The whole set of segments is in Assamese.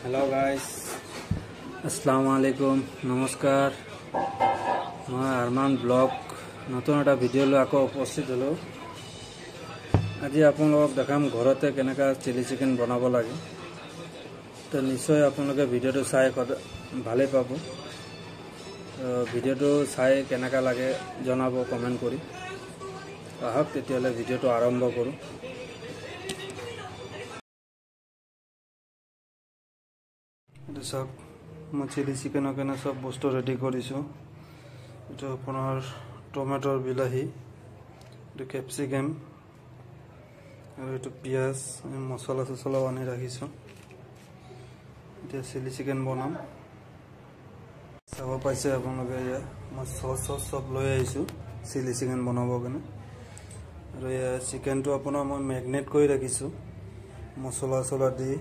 हेलो गाइस अस्सलामु आलैकुम नमस्कार मैं अरमान ब्लॉग नतुन एटा भिडिओ লৈ আকৌ উপস্থিত হলো আজি আপোনালোকক দেখাম ঘৰতে কেনেকা চিলি চিকেন বনাব লাগে তো নিশ্চয় আপোনালোকে ভিডিওটো চাই ভালে পাব ভিডিওটো চাই কেনেকা লাগে জনাব কমেন্ট কৰি আহক তেতিয়ালে ভিডিওটো আৰম্ভ কৰো सब मैं चिली चिकेन के सब बस्तु रेडी करिसो एटा अपनार टमेटोर बिलाही कैप्सिकम और एटा पियाज मसला ससला आनी राखिसो एटा चिली चिकेन बनाम सब पाइसे आपनलोके या मैं सस सब লৈ आइसो चिली चिकेन बनाबो कने और या चिकेन तो अपना मैं मैरिनेट কৰি ৰাখিছো मसला सला দি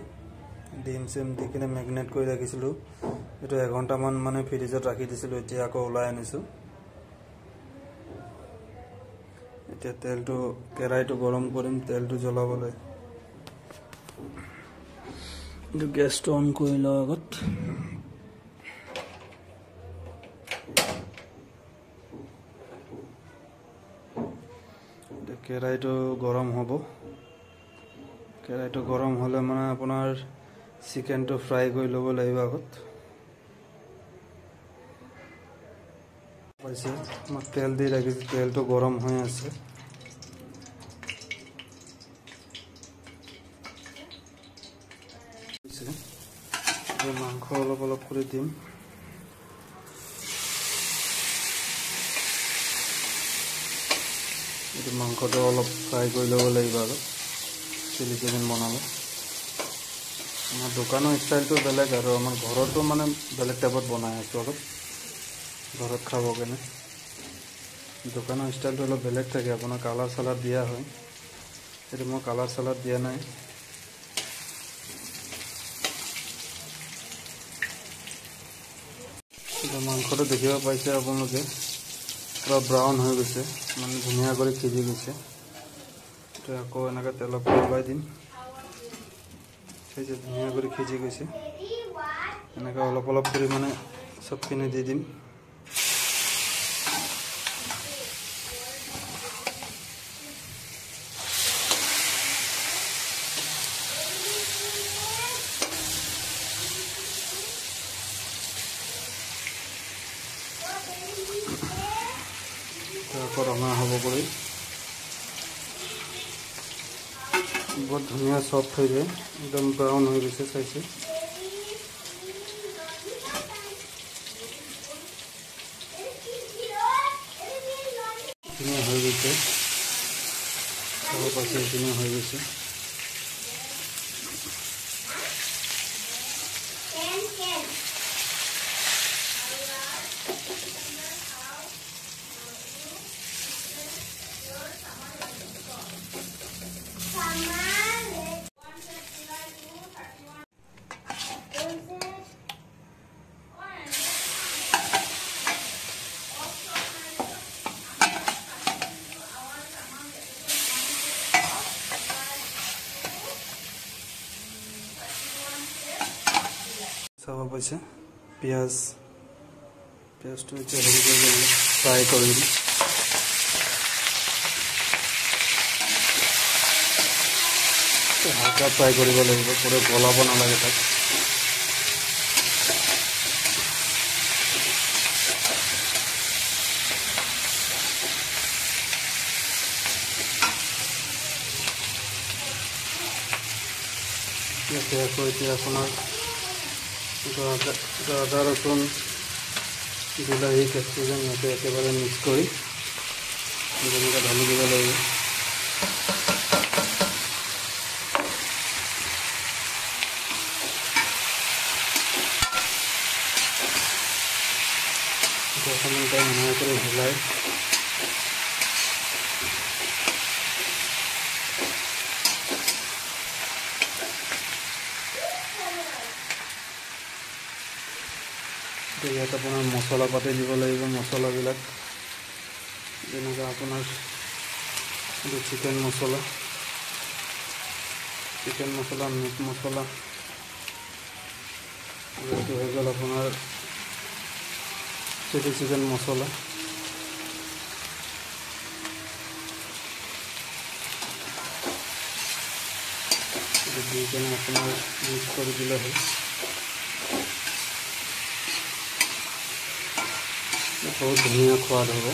ডিম সিম দি কিনে ম্যাগনেট কৰি ৰাখিছিলো এটো 1 ঘন্টা মান মানে ফ্ৰিজত ৰাখি দিছিলো এতিয়া আকৌ ওলাই আনিছো এতিয়া তেলটো কেৰাইটো গৰম কৰিম তেলটো জ্বলাবলৈ ಇದು গ্যাসটো অন কৰি লও আগত কেৰাইটো গৰম হ'ব কেৰাইটো গৰম হলে মানে আপোনাৰ চিকেন তো ফ্ৰাই কৰি লব লাগিব আগত পাইছে মই তেল দি ৰাখিছো তেলটো গৰম হৈ আছে এই মাংস অলপ অলপ কৰি দিম এই মাংসটো অলপ ফ্ৰাই কৰি লব লাগিব আৰু চিলি চিকেন বনাব আমাৰ দোকানৰ স্টাইলটো বেলেগ আৰু আমাৰ ঘৰতো মানে বেলেগ টাইপত বনাই আছো আৰু ঘৰত খাব কেনে দোকানৰ স্টাইলটো অলপ বেলেগ থাকে আপোনাৰ কালাৰ সালাদ দিয়া হয় এটো মই কালাৰ সালাদ দিয়া নাই এটা মাংসটো দেখিব পাইছে আপোনালোকে পুৰা ব্ৰাউন হৈ গৈছে মানে ধুনীয়া কৰি সিজি গৈছে তো আকৌ এনেকা তেলত ওলাই দিম এই যে ধুনীয়া কৰি সিজি গৈছে এনেকা অলপ অলপ কৰি মানে সব কিনে দি দিম তারপর রঙা হব করে बहुत धुनिया सॉफ्ट हो जाए एकदम ब्राउन हो गए सही हो गए सब पास हो गए सब पाइसे पियाज तो फ्राई कर हालका फ्राई कर पूरा गलाब नालागे तक अपना आदा रसुन बिलाही कैप्सिकम एकेबारे मिक्स कर ढाली दी लगे हिलाई ইয়াত আপোনাৰ মছলা পাতি দিব লাগিব মছলাবিলাক যেনেকৈ আপোনাৰ চিকেন মছলা মিট মছলা এইটো হৈ গ'ল আপোনাৰ চিলি চিকেন মছলা। দি কেনে আপোনাৰ মিক্স কৰি দিলে হ'ল। বহুত ধুনীয়া সোৱাদ হ'ব।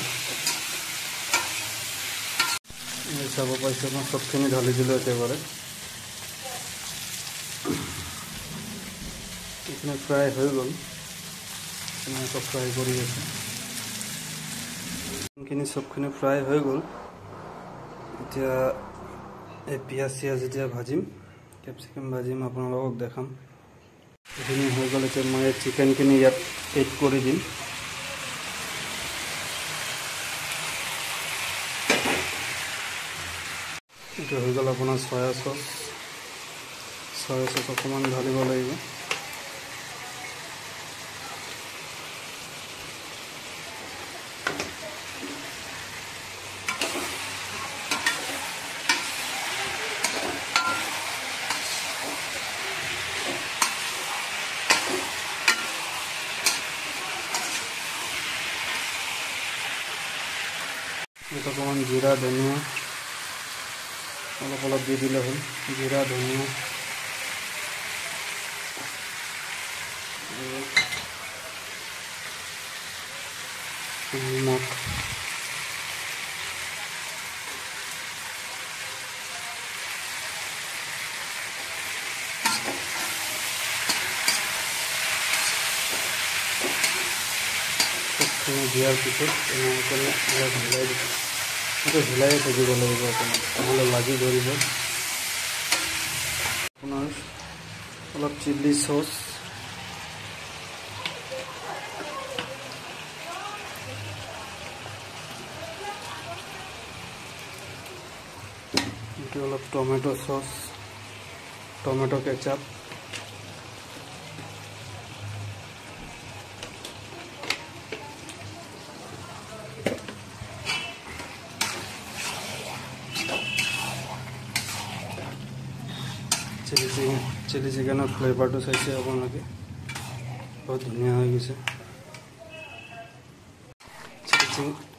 চাব পাইছে মই চবখিনি ঢালি দিলোঁ একেবাৰে। এইখিনি ফ্ৰাই হৈ গ'ল। আকৌ ফ্ৰাই কৰি আছোঁ। এইখিনি চবখিনি ফ্ৰাই হৈ গ'ল। এতিয়া এই পিঁয়াজ চিয়াজ এতিয়া ভাজিম, কেপচিকাম ভাজিম, আপোনালোকক দেখাম। এইখিনি হৈ গ'ল। এতিয়া মই চিকেনখিনি ইয়াত এড কৰি দিম। এইটো হৈ গ'ল আপোনাৰ চয়া চচ। চয়া চচ অকণমান ঢালিব লাগিব। এইটো অকণমান জিৰা ধনিয়া অলপ অলপ দি দিলে হ'ল। জিৰা ধনিয়া নিমখ দিয়াৰ পিছত এনেকৈ অলপ হিলাই দিব। এইটো হিলাই থাকিব লাগিব অকণমান, নহ'লে লাগি ধৰিব। আপোনাৰ অলপ চিলি চচ, এইটো অলপ tomato sauce, tomato ketchup, chilli চিকেনৰ ফ্লেভাৰটো চাইছে আপোনালোকে, বহুত ধুনীয়া হৈ গৈছে।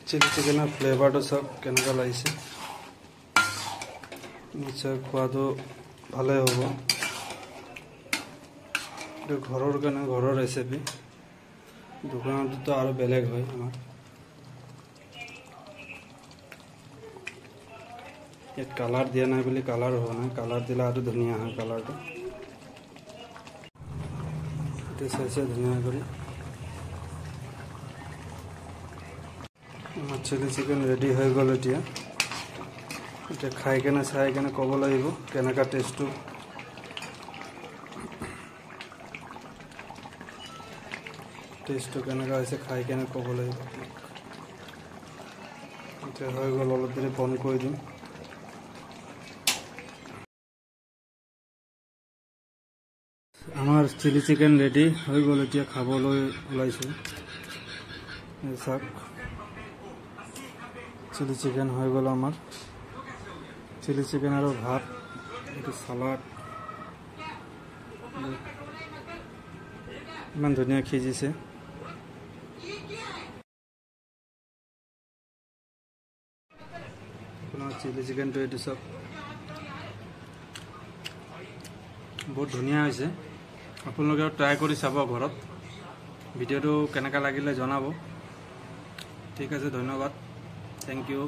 চিলি চিকেনৰ ফ্লেভাৰটো চাওক কেনেকুৱা লাগিছে। নিশ্চয় খোৱাটো ভালেই হ'ব। এইটো ঘৰৰ কাৰণে ঘৰৰ ৰেচিপি, দোকানততো আৰু বেলেগ হয় আমাৰ। ইয়াত কালাৰ দিয়া নাই বুলি কালাৰ হোৱা নাই, কালাৰ দিলে আৰু ধুনীয়া হয় কালাৰটো। এইটো চাইছে ধুনীয়া কৰি। আমাৰ চিলি চিকেন ৰেডি হৈ গ'ল। এতিয়া খাই কেনে চাই কেনে ক'ব লাগিব কেনেকুৱা টেষ্টটো। কেনেকুৱা হৈছে খাই কেনে ক'ব লাগিব। এতিয়া হৈ গ'ল, অলপ দেৰি বন্ধ কৰি দিম। আমাৰ চিলি চিকেন ৰেডি হৈ গ'ল। এতিয়া খাবলৈ ওলাইছোঁ। চাওক, চিলি চিকেন হৈ গ'ল আমাৰ। চিলি চিকেন আৰু ভাত, এইটো চালাড, ইমান ধুনীয়া সিজিছে। আপোনাৰ চিলি চিকেনটো এইটো চাওক, বহুত ধুনীয়া হৈছে। আপোনালোকেও ট্ৰাই কৰি চাব ঘৰত। ভিডিঅ'টো কেনেকুৱা লাগিলে জনাব। ঠিক আছে, ধন্যবাদ, থেংক ইউ।